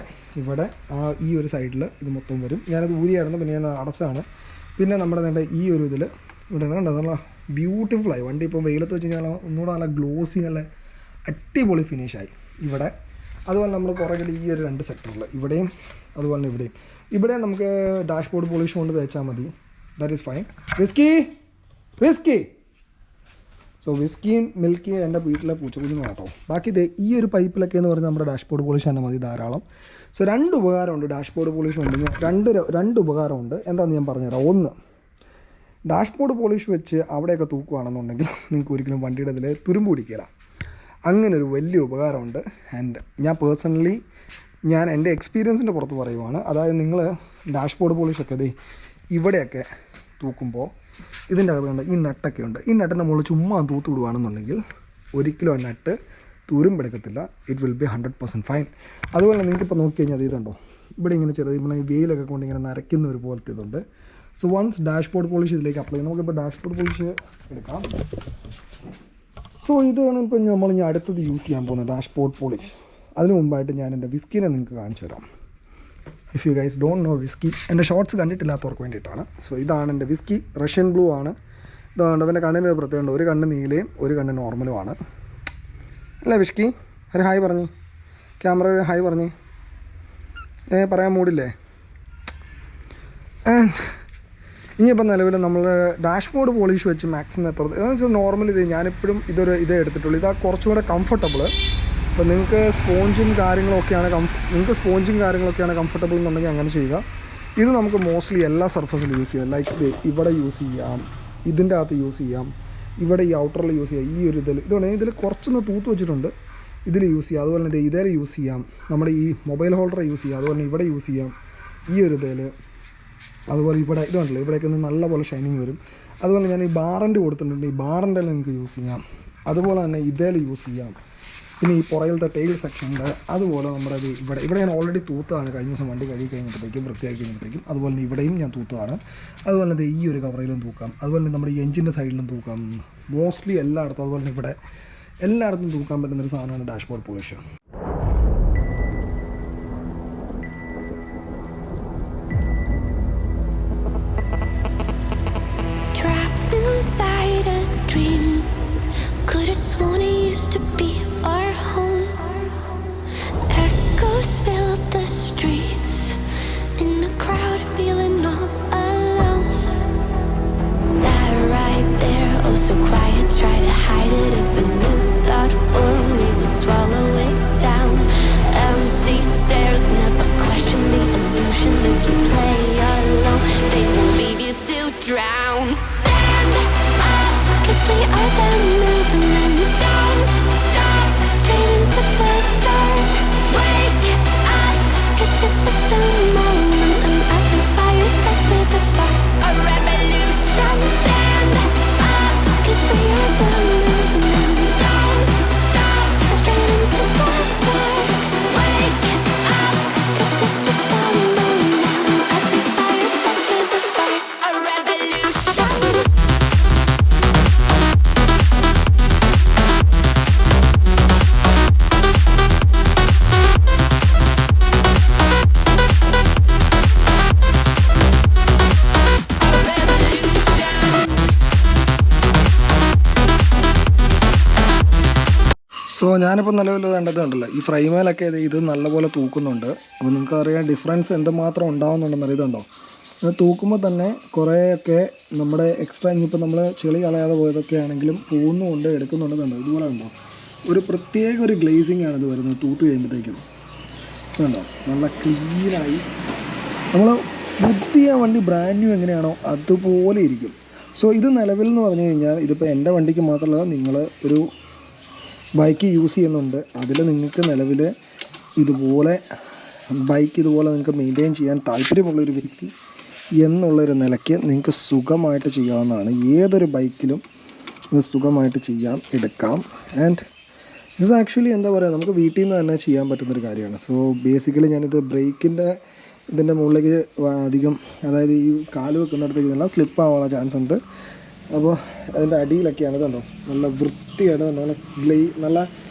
ഈ ഒരു സൈഡിൽ ഇത് മൊത്തം വരും. ഞാനത് ഊരിയായിരുന്നു, പിന്നെ ഞാൻ അടച്ചാണ്. പിന്നെ നമ്മുടെ ഈ ഒരു ഇതിൽ ഇവിടെ കണ്ടോ ബ്യൂട്ടിഫുള്ളായി. വണ്ടി ഇപ്പോൾ വെയിലത്ത് വെച്ച് കഴിഞ്ഞാൽ ഒന്നുകൂടെ നല്ല ഗ്ലോസി, നല്ല അടിപൊളി ഫിനിഷായി ഇവിടെ. അതുപോലെ നമ്മൾ പുറകിൽ ഈ ഒരു 2 സെക്ടറിൽ ഇവിടെയും അതുപോലെ ഇവിടെയും നമുക്ക് ഡാഷ്ബോർഡ് പോളിഷ് കൊണ്ട് തേച്ചാൽ മതി. That is fine. Whisky so വിസ്കിയും മിൽക്കിയും എൻ്റെ വീട്ടിലെ പൂച്ചക്കുഞ്ഞുങ്ങൾ കേട്ടോ. ബാക്കി ഈ ഒരു പൈപ്പിലൊക്കെ എന്ന് പറഞ്ഞാൽ നമ്മുടെ ഡാഷ്ബോർഡ് പോളിഷ് തന്നെ മതി ധാരാളം. സോ 2 ഉപകാരമുണ്ട് ഡാഷ്ബോർഡ് പോളിഷ് ഉണ്ടെങ്കിൽ. രണ്ട് ഉപകാരമുണ്ട്. എന്താണെന്ന് ഞാൻ പറഞ്ഞുതരാം. ഒന്ന്, ഡാഷ്ബോർഡ് പോളിഷ് വെച്ച് അവിടെയൊക്കെ തൂക്കുകയാണെന്നുണ്ടെങ്കിൽ നിങ്ങൾക്ക് ഒരിക്കലും വണ്ടിയുടെ ഇതിൽ തുരുമ്പ് പിടിക്കില്ല. അങ്ങനെ ഒരു വലിയ ഉപകാരമുണ്ട്. ആൻഡ് ഞാൻ പേഴ്സണലി എൻ്റെ എക്സ്പീരിയൻസിൻ്റെ പുറത്ത് പറയുവാണ്. അതായത് നിങ്ങൾ ഡാഷ്ബോർഡ് പോളിഷൊക്കെ ഇവിടെയൊക്കെ തൂക്കുമ്പോൾ ഇതിൻ്റെ അകത്ത് കണ്ട് ഈ നട്ടൊക്കെ ഉണ്ട്. ഈ നട്ടിൻ്റെ മുകളിൽ ചുമ്മാ തൂത്ത് വിടുകയാണെന്നുണ്ടെങ്കിൽ ഒരിക്കലും ആ നട്ട് തുരുമ്പെടുക്കത്തില്ല. It will be 100% fine. അതുപോലെ നിങ്ങൾക്കിപ്പോൾ നോക്കി കഴിഞ്ഞാൽ ഇതുണ്ടോ, ഇവിടെ ഇങ്ങനെ ചെറിയ ഈ വെയിലൊക്കെ കൊണ്ട് ഇങ്ങനെ നരയ്ക്കുന്ന ഒരു പോലത്തെ ഇതുണ്ട്. സോ വൺസ് ഡാഷ്ബോർഡ് പോളിഷ് ഇതിലേക്ക് അപ്ലൈ ചെയ്യും. നമുക്കിപ്പോൾ ഡാഷ്ബോർഡ് പോളിഷ് എടുക്കാം. സോ ഇതാണ് ഇപ്പോൾ നമ്മൾ അടുത്തത് യൂസ് ചെയ്യാൻ പോകുന്നത്, ഡാഷ്ബോർഡ് പോളിഷ്. അതിന് മുമ്പായിട്ട് ഞാൻ എൻ്റെ വിസ്കിനെ നിങ്ങൾക്ക് കാണിച്ചു തരാം. If you guys don't know whisky, എൻ്റെ ഷോർട്സ് കണ്ടിട്ടില്ലാത്തവർക്ക് വേണ്ടിയിട്ടാണ്. സോ ഇതാണ് എൻ്റെ വിസ്കി. റഷ്യൻ ബ്ലൂ ആണ്. ഇതുകൊണ്ട് അവൻ്റെ കണ്ണിന് ഒരു പ്രത്യേകമുണ്ട്. ഒരു കണ്ണ് നീലയും ഒരു കണ്ണ് നോർമലുമാണ്. അല്ലേ വിസ്കി? ഒരു ഹായ് പറഞ്ഞ് ക്യാമറ ഹായ് പറഞ്ഞ് പറയാൻ മൂടില്ലേ? ആൻഡ് ഇനിയിപ്പോൾ നിലവിൽ നമ്മൾ ഡാഷ്ബോർഡ് പോളിഷ് വെച്ച് മാക്സിമം എത്ര എന്ന് വെച്ചാൽ നോർമൽ ഞാനെപ്പോഴും ഇതേ എടുത്തിട്ടുള്ളൂ. ഇതാ കുറച്ചും കൂടെ കംഫർട്ടബിൾ. അപ്പോൾ നിങ്ങൾക്ക് സ്പോഞ്ചും കാര്യങ്ങളൊക്കെയാണ് കംഫർട്ടബിൾ എന്നുണ്ടെങ്കിൽ അങ്ങനെ ചെയ്യുക. ഇത് നമുക്ക് മോസ്റ്റ്ലി എല്ലാ സർഫസിലും യൂസ് ചെയ്യാം. ലൈക്ക് ഇവിടെ യൂസ് ചെയ്യാം, ഇതിൻ്റെ അകത്ത് യൂസ് ചെയ്യാം, ഇവിടെ ഈ ഔട്ടറിൽ യൂസ് ചെയ്യാം. ഈ ഒരു ഇതുകൊണ്ട് ഇതിൽ കുറച്ചൊന്ന് തൂത്ത് വെച്ചിട്ടുണ്ട്, ഇതിൽ യൂസ് ചെയ്യാം. അതുപോലെ തന്നെ ഇതിൽ യൂസ് ചെയ്യാം, നമ്മുടെ ഈ മൊബൈൽ ഹോൾഡർ യൂസ് ചെയ്യാം. അതുപോലെ തന്നെ ഇവിടെ യൂസ് ചെയ്യാം, ഈ ഒരു അതുപോലെ ഇവിടെ ഇതുണ്ടല്ലോ, ഇവിടേക്ക് ഒന്ന് നല്ലപോലെ ഷൈനിങ് വരും. അതുപോലെ ഞാൻ ഈ ബാറൻ്റ് കൊടുത്തിട്ടുണ്ട്, ഈ ബാറൻ്റെ നിങ്ങൾക്ക് യൂസ് ചെയ്യാം. അതുപോലെ തന്നെ ഇതിൽ യൂസ് ചെയ്യാം. പിന്നെ ഈ പുറകിലത്തെ ടെയിൽ സെക്ഷനുണ്ട്. അതുപോലെ നമ്മുടെ ഇവിടെ ഞാൻ ഓൾറെഡി തൂത്താണ് കഴിഞ്ഞ ദിവസം വണ്ടി കഴുകി കഴിഞ്ഞപ്പോഴത്തേക്കും, വൃത്തിയാക്കി കഴിഞ്ഞപ്പോഴത്തേക്കും. അതുപോലെ തന്നെ ഇവിടെയും ഞാൻ തൂത്താണ്. അതുപോലെ തന്നെ ഈ ഒരു കവറയിലും തൂക്കാം. അതുപോലെ തന്നെ നമ്മുടെ ഈ എഞ്ചിൻ്റെ സൈഡിലും തൂക്കാം. മോസ്റ്റ്ലി എല്ലായിടത്തും, അതുപോലെ തന്നെ ഇവിടെ എല്ലായിടത്തും തൂക്കാൻ പറ്റുന്നൊരു സാധനമാണ് ഡാഷ്ബോർഡ് പോളിഷ്. സോ ഞാനിപ്പോൾ നിലവിൽ കണ്ടതുണ്ടല്ലോ, ഈ ഫ്രെയിമേലൊക്കെ ഇത് നല്ലപോലെ തൂക്കുന്നുണ്ട്. അപ്പോൾ നിങ്ങൾക്ക് അറിയാം ഡിഫറൻസ് എന്തുമാത്രം ഉണ്ടാകുന്നുണ്ടെന്ന് അറിയുന്നുണ്ടോ. ഇത് തൂക്കുമ്പോൾ തന്നെ കുറേയൊക്കെ നമ്മുടെ എക്സ്ട്രാ ഇനിയിപ്പോൾ നമ്മൾ ചെളി കളയാതെ പോയതൊക്കെ ആണെങ്കിലും പോകുന്നുകൊണ്ട് എടുക്കുന്നുണ്ടെന്നുണ്ടോ. ഇതുപോലെ ഉണ്ടോ, ഒരു പ്രത്യേക ഒരു ഗ്ലേസിങ് ആണ് ഇത് വരുന്നത് തൂത്ത് കഴിയുമ്പോഴത്തേക്കും. ഇതുണ്ടോ, നല്ല ക്ലീനായി നമ്മൾ പുതിയ വണ്ടി ബ്രാൻഡ് ന്യൂ എങ്ങനെയാണോ അതുപോലെ ഇരിക്കും. സോ ഇത് നിലവിൽ എന്ന് പറഞ്ഞു കഴിഞ്ഞാൽ ഇതിപ്പോൾ എൻ്റെ വണ്ടിക്ക് മാത്രമല്ല, നിങ്ങൾ ഒരു ബൈക്ക് യൂസ് ചെയ്യുന്നുണ്ട്, അതിൽ നിങ്ങൾക്ക് നിലവിൽ ഇതുപോലെ നിങ്ങൾക്ക് മെയിൻറ്റെയിൻ ചെയ്യാൻ താല്പര്യമുള്ളൊരു വ്യക്തി എന്നുള്ളൊരു നിലയ്ക്ക് നിങ്ങൾക്ക് സുഖമായിട്ട് ചെയ്യാവുന്നതാണ്. ഏതൊരു ബൈക്കിലും ഇത് സുഖമായിട്ട് എടുക്കാം. ആൻഡ് ഇത് ആക്ച്വലി എന്താ പറയുക, നമുക്ക് വീട്ടിൽ നിന്ന് തന്നെ ചെയ്യാൻ പറ്റുന്നൊരു കാര്യമാണ്. സോ ബേസിക്കലി ഞാനിത് ഇതിൻ്റെ മുകളിലേക്ക് അധികം, അതായത് ഈ കാല് വെക്കുന്നിടത്തേക്ക് നല്ല സ്ലിപ്പാവാനുള്ള ചാൻസ് ഉണ്ട്. അപ്പോൾ അതിൻ്റെ അടിയിലൊക്കെയാണ് ഇതുണ്ടോ, നല്ല വൃത്തിയായിട്ട് നല്ല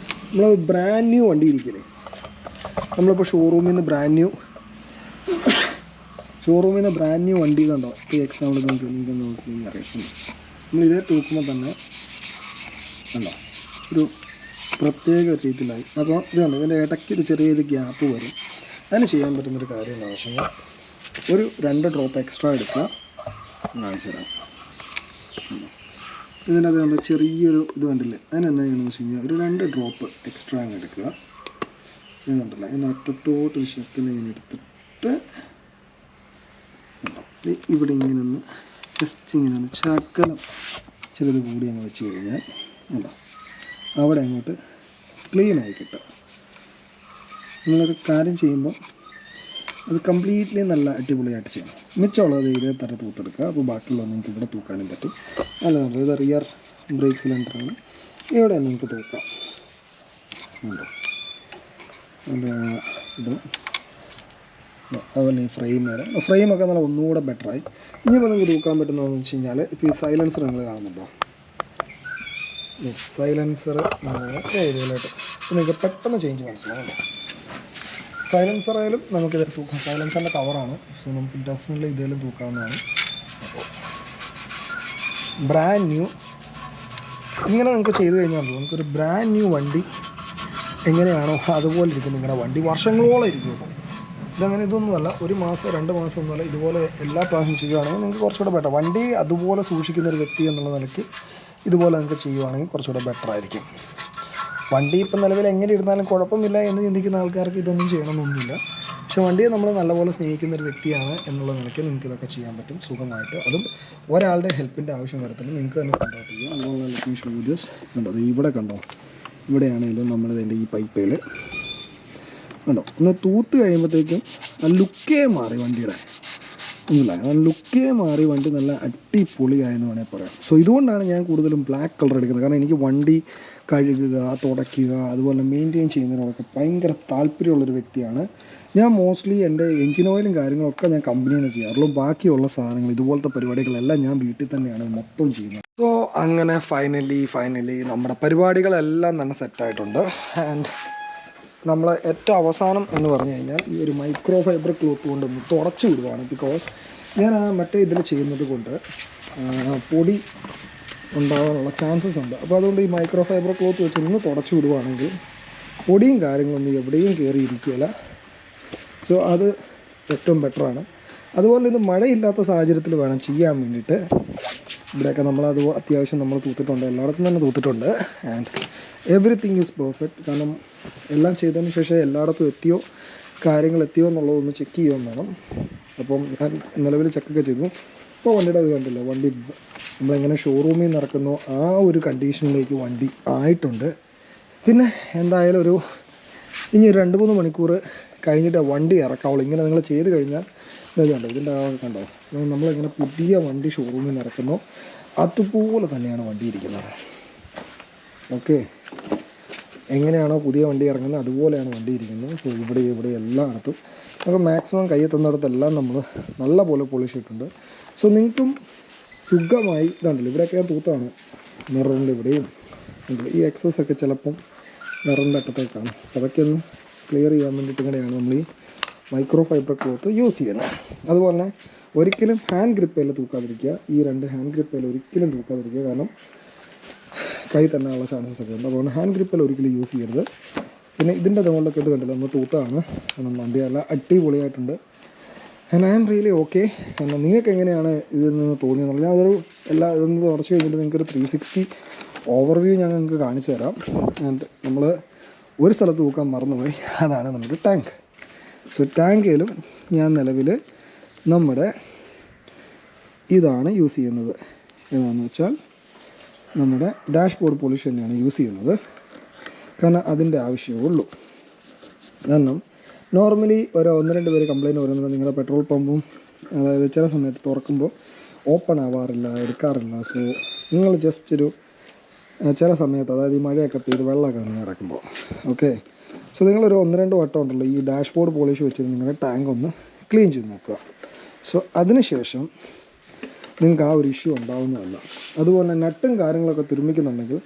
നമ്മൾ ബ്രാൻഡ് ന്യൂ വണ്ടി ഇരിക്കില്ലേ, നമ്മളിപ്പോൾ ഷോറൂമിൽ നിന്ന് ബ്രാൻഡ് ന്യൂ വണ്ടി കണ്ടോ. ഈ എക്സാമ്പിൾ നിങ്ങൾക്ക് നോക്കി അറിയാം. നമ്മളിതേ തൂക്കുമ്പോൾ തന്നെ ഉണ്ടോ ഒരു പ്രത്യേക രീതിയിലായി. അപ്പോൾ ഇതാണ് ഇതിൻ്റെ ഇടയ്ക്ക് ഒരു ചെറിയൊരു ഗ്യാപ്പ് വരും. അതിന് ചെയ്യാൻ പറ്റുന്നൊരു കാര്യം എന്താണെന്ന് വെച്ച് കഴിഞ്ഞാൽ ഒരു 2 ഡ്രോപ്പ് എക്സ്ട്രാ എടുക്കുക. കാണിച്ചു തരാം. ഇതിനകത്ത് കണ്ട ചെറിയൊരു ഇത് കണ്ടില്ലേ, അതിനെന്താ ചെയ്യണമെന്ന് വെച്ച് കഴിഞ്ഞാൽ ഒരു 2 ഡ്രോപ്പ് എക്സ്ട്രാ അങ്ങ് എടുക്കുക. ഇത് കണ്ടില്ല, അതിന് അറ്റത്തോട്ട് ഒരു ശക്തിനെ ഇങ്ങനെ എടുത്തിട്ട് ഇവിടെ ഇങ്ങനെ ഒന്ന് ജസ്റ്റ് ഇങ്ങനെ ഒന്ന് ചക്കലം ചിലത് കൂടി അങ്ങ് വെച്ച് കഴിഞ്ഞാൽ ഉണ്ടോ അവിടെ അങ്ങോട്ട് ക്ലീനായി കിട്ടും. നിങ്ങളൊരു കാര്യം ചെയ്യുമ്പോൾ അത് കംപ്ലീറ്റ്ലി നല്ല അടിപൊളിയായിട്ട് ചെയ്യണം. മിച്ചമുള്ളത് ഇതേ തരം തൂത്തെടുക്കുക. അപ്പോൾ ബാക്കിയുള്ളത് നിങ്ങൾക്ക് ഇവിടെ തൂക്കാനും പറ്റും. അല്ല ഇത് റിയർ ബ്രേക്ക് സിലിണ്ടറാണ്, ഇവിടെ നിങ്ങൾക്ക് തൂക്കാം. ഉണ്ടോ ഇത് അതുപോലെ ഈ ഫ്രെയിമൊക്കെ നല്ല ഒന്നുകൂടെ ബെറ്ററായി. ഇനിയിപ്പോൾ നിങ്ങൾക്ക് തൂക്കാൻ പറ്റുന്നതെന്ന് വെച്ച് കഴിഞ്ഞാൽ ഇപ്പോൾ ഈ സൈലൻസർ നിങ്ങൾ കാണുന്നുണ്ടോ, സൈലൻസർ ഏരിയയിലായിട്ട് നിങ്ങൾക്ക് പെട്ടെന്ന് ചേഞ്ച് മനസ്സിലാവുമല്ലോ. സൈലൻസർ ആയാലും നമുക്കിതിൽ തൂക്കാം. സൈലൻസറിൻ്റെ കവറാണ്, സോ നമുക്ക് ഡെഫിനറ്റ്ലി ഇതേലും തൂക്കാവുന്നതാണ്. അപ്പോൾ ബ്രാൻഡ് ന്യൂ ഇങ്ങനെ നിങ്ങൾക്ക് ചെയ്ത് കഴിഞ്ഞാൽ നമുക്കൊരു ബ്രാൻഡ് ന്യൂ വണ്ടി എങ്ങനെയാണോ അതുപോലെ ഇരിക്കും നിങ്ങളുടെ വണ്ടി. വർഷങ്ങളോളം ഇരിക്കും. അപ്പോൾ ഇതങ്ങനെ ഇതൊന്നുമല്ല, 1 മാസം 2 മാസം ഒന്നുമല്ല, ഇതുപോലെ എല്ലാ പ്രാവശ്യം ചെയ്യുകയാണെങ്കിൽ നിങ്ങൾക്ക് കുറച്ചുകൂടെ ബെറ്റർ. വണ്ടി അതുപോലെ സൂക്ഷിക്കുന്നൊരു വ്യക്തി എന്നുള്ള നിലയ്ക്ക് ഇതുപോലെ നിങ്ങൾക്ക് ചെയ്യുവാണെങ്കിൽ കുറച്ചുകൂടെ ബെറ്റർ ആയിരിക്കും. വണ്ടി ഇപ്പം നിലവിൽ എങ്ങനെ ഇരുന്നാലും കുഴപ്പമില്ല എന്ന് ചിന്തിക്കുന്ന ആൾക്കാർക്ക് ഇതൊന്നും ചെയ്യണമെന്നൊന്നുമില്ല. പക്ഷെ വണ്ടിയെ നമ്മൾ നല്ലപോലെ സ്നേഹിക്കുന്ന ഒരു വ്യക്തിയാണ് എന്നുള്ള നിലയ്ക്ക് നിങ്ങൾക്ക് ഇതൊക്കെ ചെയ്യാൻ പറ്റും സുഖമായിട്ട്. അതും ഒരാളുടെ ഹെൽപ്പിൻ്റെ ആവശ്യം വരത്തില്ല, നിങ്ങൾക്ക് തന്നെ സ്വന്തമായിട്ട് ചെയ്യാം. അതുപോലെ ലക്ഷ്മി ഷൂജസ് കണ്ടോ, ഇവിടെ കണ്ടോ, ഇവിടെയാണെങ്കിലും നമ്മളിതിൻ്റെ ഈ പൈപ്പയിൽ കണ്ടോ ഒന്ന് തൂത്ത് കഴിയുമ്പോഴത്തേക്കും ആ ലുക്കേ മാറി വണ്ടിയുടെ, മനസ്സിലായി, ആ ലുക്കേ മാറി വണ്ടി നല്ല അടിപൊളിയായെന്ന് വേണമെങ്കിൽ പറയാം. സോ ഇതുകൊണ്ടാണ് ഞാൻ കൂടുതലും ബ്ലാക്ക് കളർ എടുക്കുന്നത്. കാരണം എനിക്ക് വണ്ടി കഴുകുക, തുടയ്ക്കുക, അതുപോലെ മെയിൻറ്റെയിൻ ചെയ്യുന്നതിനോടൊക്കെ ഭയങ്കര താല്പര്യമുള്ളൊരു വ്യക്തിയാണ് ഞാൻ. മോസ്റ്റ്ലി എൻ്റെ എഞ്ചിൻ ഓയിലും കാര്യങ്ങളൊക്കെ ഞാൻ കമ്പനിയിൽ നിന്ന് ചെയ്യാറുള്ളൂ. ബാക്കിയുള്ള സാധനങ്ങൾ ഇതുപോലത്തെ പരിപാടികളെല്ലാം ഞാൻ വീട്ടിൽ തന്നെയാണ് മൊത്തം ചെയ്യുന്നത്. സോ അങ്ങനെ ഫൈനലി നമ്മുടെ പരിപാടികളെല്ലാം തന്നെ സെറ്റായിട്ടുണ്ട്. ആൻഡ് നമ്മൾ ഏറ്റവും അവസാനം എന്ന് പറഞ്ഞു കഴിഞ്ഞാൽ ഈ ഒരു മൈക്രോ ഫൈബർ ക്ലോത്ത് കൊണ്ടൊന്ന് തുടച്ച് വിടുവാണ്. ബിക്കോസ് ഞാൻ ആ മറ്റേ ഇതിൽ ചെയ്യുന്നത് കൊണ്ട് പൊടി ഉണ്ടാകാനുള്ള ചാൻസസ് ഉണ്ട്. അപ്പോൾ അതുകൊണ്ട് ഈ മൈക്രോ ഫൈബർ ക്ലോത്ത് വെച്ച് ഒന്ന് തുടച്ച് വിടുവാണെങ്കിൽ പൊടിയും കാര്യങ്ങളൊന്നും എവിടെയും കയറിയിരിക്കുകയില്ല. സോ അത് ഏറ്റവും ബെറ്ററാണ്. അതുപോലെ ഇത് മഴയില്ലാത്ത സാഹചര്യത്തിൽ വേണം ചെയ്യാൻ വേണ്ടിയിട്ട്. ഇവിടെയൊക്കെ നമ്മളത് അത്യാവശ്യം നമ്മൾ തൂത്തിട്ടുണ്ട്, എല്ലായിടത്തും തന്നെ തൂത്തിട്ടുണ്ട്. And everything is perfect. കാരണം എല്ലാം ചെയ്തതിന് ശേഷം എല്ലായിടത്തും കാര്യങ്ങൾ എത്തിയോ എന്നുള്ളതൊന്ന് ചെക്ക് ചെയ്യുകയും വേണം. അപ്പം ഞാൻ നിലവിൽ ചെക്കൊക്കെ ചെയ്തു. ഇപ്പോൾ വണ്ടിയുടെ അത് കണ്ടില്ല, വണ്ടി നമ്മളെങ്ങനെ ഷോറൂമിൽ നിന്ന് ഇറക്കുന്നോ ആ ഒരു കണ്ടീഷനിലേക്ക് വണ്ടി ആയിട്ടുണ്ട്. പിന്നെ എന്തായാലും ഇനി 2-3 മണിക്കൂർ കഴിഞ്ഞിട്ട് വണ്ടി ഇറക്കാവുള്ളൂ. ഇങ്ങനെ നിങ്ങൾ ചെയ്ത് കഴിഞ്ഞാൽ ഇത് കണ്ടോ, ഇതിൻ്റെ കണ്ടോ, നമ്മളിങ്ങനെ പുതിയ വണ്ടി ഷോറൂമിൽ നിന്ന് ഇറക്കുന്നോ അതുപോലെ തന്നെയാണ് വണ്ടി ഇരിക്കുന്നത്. ഓക്കെ, എങ്ങനെയാണോ പുതിയ വണ്ടി ഇറങ്ങുന്നത് അതുപോലെയാണ് വണ്ടി ഇരിക്കുന്നത്. സോ ഇവിടെ എല്ലായിടത്തും നമുക്ക് മാക്സിമം കയ്യിൽ തന്നിടത്തെല്ലാം നമ്മൾ നല്ല പോലെ പോളിഷ് ഇട്ടിട്ടുണ്ട്. സോ നിങ്ങൾക്കും സുഖമായി ഇതാണ്ടല്ലോ, ഇവിടെയൊക്കെ ഞാൻ തൂത്താണ് മിററിൻ്റെ ഇവിടെയും ഈ എക്സസ് ഒക്കെ ചിലപ്പം മിററിൻ്റെ അറ്റത്തേക്കാണ്. അതൊക്കെ ഒന്ന് ക്ലിയർ ചെയ്യാൻ വേണ്ടിയിട്ട് ഇങ്ങനെയാണ് നമ്മൾ ഈ മൈക്രോ ഫൈബർ ക്ലോത്ത് യൂസ് ചെയ്യുന്നത്. അതുപോലെ തന്നെ ഒരിക്കലും ഹാൻഡ് ഗ്രിപ്പയിൽ തൂക്കാതിരിക്കുക. ഈ 2 ഹാൻഡ് ഗ്രിപ്പയിൽ ഒരിക്കലും തൂക്കാതിരിക്കുക, കാരണം കൈ തന്നെയുള്ള ചാൻസസ് ഒക്കെ ഉണ്ട്. അതുകൊണ്ട് ഹാൻഡ് ഗ്രിപ്പയിൽ ഒരിക്കലും യൂസ് ചെയ്യരുത്. പിന്നെ ഇതിൻ്റെ മുകളിലൊക്കെ ഇത് കണ്ടില്ല, നമ്മൾ തൂത്താണ്. കാരണം വണ്ടി എല്ലാം അടിപൊളിയായിട്ടുണ്ട്. And I am really okay. കാരണം നിങ്ങൾക്ക് എങ്ങനെയാണ് ഇതിൽ നിന്ന് തോന്നിയെന്നുള്ളത് ഞാൻ ഇതൊന്ന് തുടച്ച് കഴിഞ്ഞിട്ട് നിങ്ങൾക്കൊരു 360 ഓവർവ്യൂ ഞാൻ നിങ്ങൾക്ക് കാണിച്ചു തരാം. ആൻഡ് നമ്മൾ ഒരു സ്ഥലത്ത് തൂക്കാൻ മറന്നുപോയി, അതാണ് നമ്മുടെ ടാങ്ക്. സോ ടാങ്കിലും ഞാൻ നിലവിൽ നമ്മുടെ ഇതാണ് യൂസ് ചെയ്യുന്നത്. ഏതാണെന്ന് വെച്ചാൽ നമ്മുടെ ഡാഷ്ബോർഡ് പോളിഷ് തന്നെയാണ് യൂസ് ചെയ്യുന്നത്. കാരണം അതിൻ്റെ ആവശ്യമേ ഉള്ളൂ. കാരണം നോർമലി 1-2 പേര് കംപ്ലയിൻറ്റ് പറയുന്നത് നിങ്ങളുടെ പെട്രോൾ പമ്പും അതായത് ചില സമയത്ത് തുറക്കുമ്പോൾ ഓപ്പൺ ആവാറില്ല, എടുക്കാറില്ല. സോ നിങ്ങൾ ജസ്റ്റ് ചില സമയത്ത് അതായത് ഈ മഴയൊക്കെ പെയ്ത് വെള്ളമൊക്കെ നിന്ന് കിടക്കുമ്പോൾ ഓക്കെ, സോ നിങ്ങളൊരു 1-2 വട്ടം ഉണ്ടല്ലോ ഈ ഡാഷ്ബോർഡ് പോളിഷ് വെച്ചിട്ട് നിങ്ങളുടെ ടാങ്ക് ഒന്ന് ക്ലീൻ ചെയ്ത് നോക്കുക. സോ അതിനുശേഷം നിങ്ങൾക്ക് ആ ഒരു ഇഷ്യൂ ഉണ്ടാവുന്നതല്ല. അതുപോലെ നട്ടും കാര്യങ്ങളൊക്കെ തുരുമ്മിക്കുന്നുണ്ടെങ്കിൽ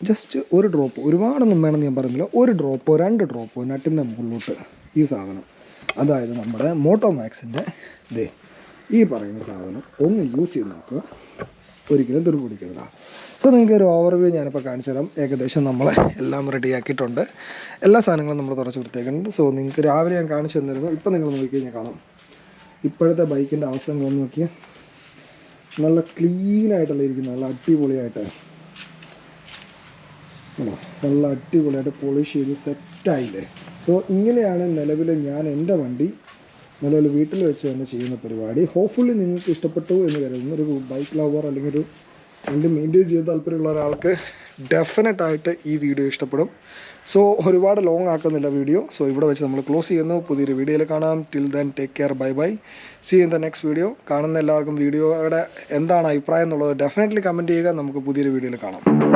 ജസ്റ്റ് ഒരു ഡ്രോപ്പ്, ഒരുപാടൊന്നും വേണമെന്ന് ഞാൻ പറയുന്നില്ല, 1 ഡ്രോപ്പോ 2 ഡ്രോപ്പോ നട്ടിൻ്റെ മുകളിലോട്ട് ഈ സാധനം, അതായത് നമ്മുടെ മോട്ടോമാക്സിൻ്റെ ഈ പറയുന്ന സാധനം ഒന്ന് യൂസ് ചെയ്ത് നോക്കുക. ഒരിക്കലും തുരുപിടിക്കുന്നില്ല. അപ്പോൾ നിങ്ങൾക്ക് ഒരു ഓവർവ്യൂ ഞാനിപ്പോൾ കാണിച്ചു തരാം. ഏകദേശം നമ്മൾ എല്ലാം റെഡിയാക്കിയിട്ടുണ്ട്. എല്ലാ സാധനങ്ങളും നമ്മൾ തുടച്ച് വൃത്തിയാക്കിയിട്ടുണ്ട്. സോ നിങ്ങൾക്ക് രാവിലെ ഞാൻ കാണിച്ചു തന്നിരുന്നു. ഇപ്പോൾ നിങ്ങൾ നോക്കിക്കഴിഞ്ഞാൽ കാണാം ഇപ്പോഴത്തെ ബൈക്കിൻ്റെ അവസ്ഥ നിങ്ങളൊന്ന് നോക്കിയാൽ നല്ല ക്ലീനായിട്ടല്ല ഇരിക്കുന്നത്, നല്ല അടിപൊളിയായിട്ട് നല്ല അടിപൊളിയായിട്ട് പോളിഷ് ചെയ്ത് സെറ്റായില്ലേ. സോ ഇങ്ങനെയാണ് നിലവിൽ ഞാൻ എൻ്റെ വണ്ടി നിലവിൽ വീട്ടിൽ വെച്ച് തന്നെ ചെയ്യുന്ന പരിപാടി. ഹോപ്പ്ഫുള്ളി നിങ്ങൾക്ക് ഇഷ്ടപ്പെട്ടു എന്ന് കരുതുന്നു. ഒരു ബൈക്ക് ലവർ അല്ലെങ്കിൽ ഒരു വണ്ടി മെയിൻറ്റെയിൻ ചെയ്ത് താല്പര്യമുള്ള ഒരാൾക്ക് ഡെഫിനറ്റായിട്ട് ഈ വീഡിയോ ഇഷ്ടപ്പെടും. സോ ഒരുപാട് ലോങ് ആക്കുന്നില്ല വീഡിയോ. സോ ഇവിടെ വെച്ച് നമ്മൾ ക്ലോസ് ചെയ്യുന്നു. പുതിയൊരു വീഡിയോയിൽ കാണാം. Till then take care, bye bye, see in the next video. കാണുന്ന എല്ലാവർക്കും വീഡിയോയുടെ എന്താണ് അഭിപ്രായം എന്നുള്ളത് ഡെഫിനറ്റ്ലി കമൻറ്റ് ചെയ്യുക. നമുക്ക് പുതിയൊരു വീഡിയോയിൽ കാണാം.